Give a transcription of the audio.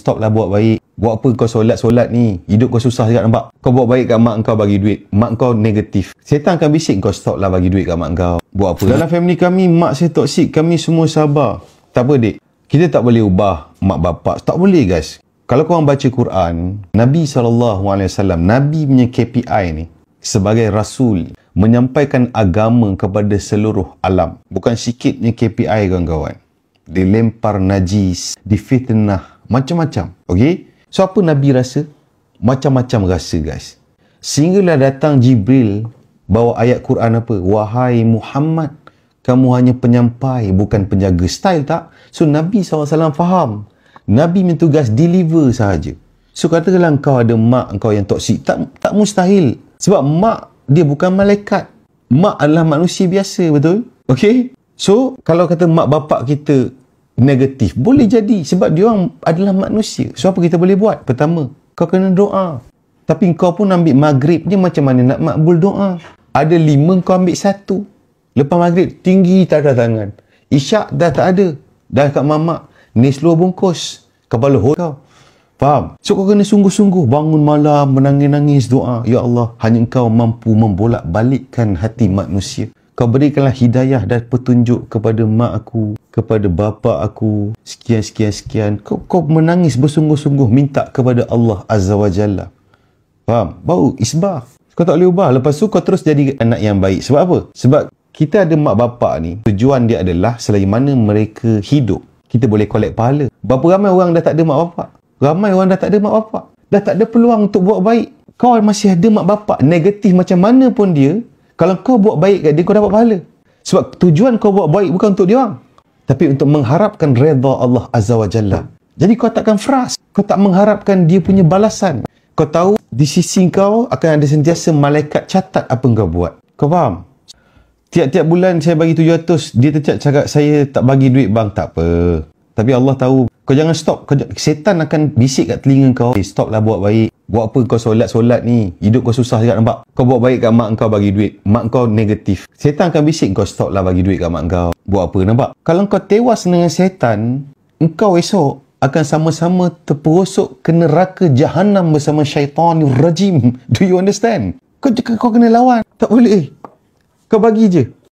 stop lah buat baik. Buat apa kau solat-solat ni? Hidup kau susah sangat, nampak? Kau buat baik kat mak kau bagi duit. Mak kau negatif. Setan akan bisik kau stop lah bagi duit kat mak kau. Buat apa? Dalam family kami, mak saya toksik. Kami semua sabar. Tak apa, dek. Kita tak boleh ubah mak bapak. Tak boleh, guys. Kalau korang baca Quran, Nabi SAW, Nabi punya KPI ni, sebagai Rasul, menyampaikan agama kepada seluruh alam. Bukan sikitnya KPI, kawan-kawan. Dilempar najis, difitnah, macam-macam. Okey? So, apa Nabi rasa? Macam-macam rasa, guys. Sehinggalah datang Jibril bawa ayat Quran apa? Wahai Muhammad, kamu hanya penyampai, bukan penjaga. Style tak? So, Nabi SAW faham. Nabi punya tugas deliver sahaja. So, katakanlah kau ada mak kau yang toksik. Tak mustahil. Sebab mak, dia bukan malaikat. Mak adalah manusia biasa, betul? Okey? So, kalau kata mak bapak kita negatif, boleh jadi sebab dia orang adalah manusia. So, apa kita boleh buat? Pertama, kau kena doa. Tapi kau pun ambil maghrib je, macam mana nak makbul doa? Ada 5, kau ambil 1. Lepas maghrib, tinggi tak ada tangan. Isyak dah tak ada. Dah kat mamak, ni seluar bungkus. Kepala hol kau. Faham? So, kau kena sungguh-sungguh bangun malam, menangis-nangis doa. Ya Allah, hanya Engkau mampu membolak-balikkan hati manusia. Kau berikanlah hidayah dan petunjuk kepada mak aku, kepada bapa aku, sekian. Kau menangis bersungguh-sungguh, minta kepada Allah Azza wa Jalla. Faham? Baru isbah. Kau tak boleh ubah. Lepas tu kau terus jadi anak yang baik. Sebab apa? Sebab kita ada mak bapak ni, tujuan dia adalah selagi mana mereka hidup, kita boleh collect pahala. Berapa ramai orang dah tak ada mak bapak? Ramai orang dah tak ada mak bapak. Dah tak ada peluang untuk buat baik. Kau masih ada mak bapak, negatif macam mana pun dia, kalau kau buat baik kat dia, kau dapat pahala. Sebab tujuan kau buat baik bukan untuk dia orang, tapi untuk mengharapkan redha Allah Azza wa Jalla. Jadi kau takkan frust. Kau tak mengharapkan dia punya balasan. Kau tahu di sisi kau akan ada sentiasa malaikat catat apa kau buat. Kau faham? Tiap-tiap bulan saya bagi 700, dia cakap saya tak bagi duit bang. Tak apa. Tapi Allah tahu. Kau jangan stop. Setan akan bisik kat telinga kau. Stop lah buat baik. Buat apa kau solat-solat ni? Hidup kau susah sangat, nampak? Kau buat baik kat mak kau bagi duit. Mak kau negatif. Setan akan bisik kau stop lah bagi duit kat mak kau. Buat apa, nampak? Kalau kau tewas dengan setan, engkau esok akan sama-sama terperosok ke neraka Jahannam bersama syaitanir rajim. Do you understand? Kau kena lawan. Tak boleh. Kau bagi je.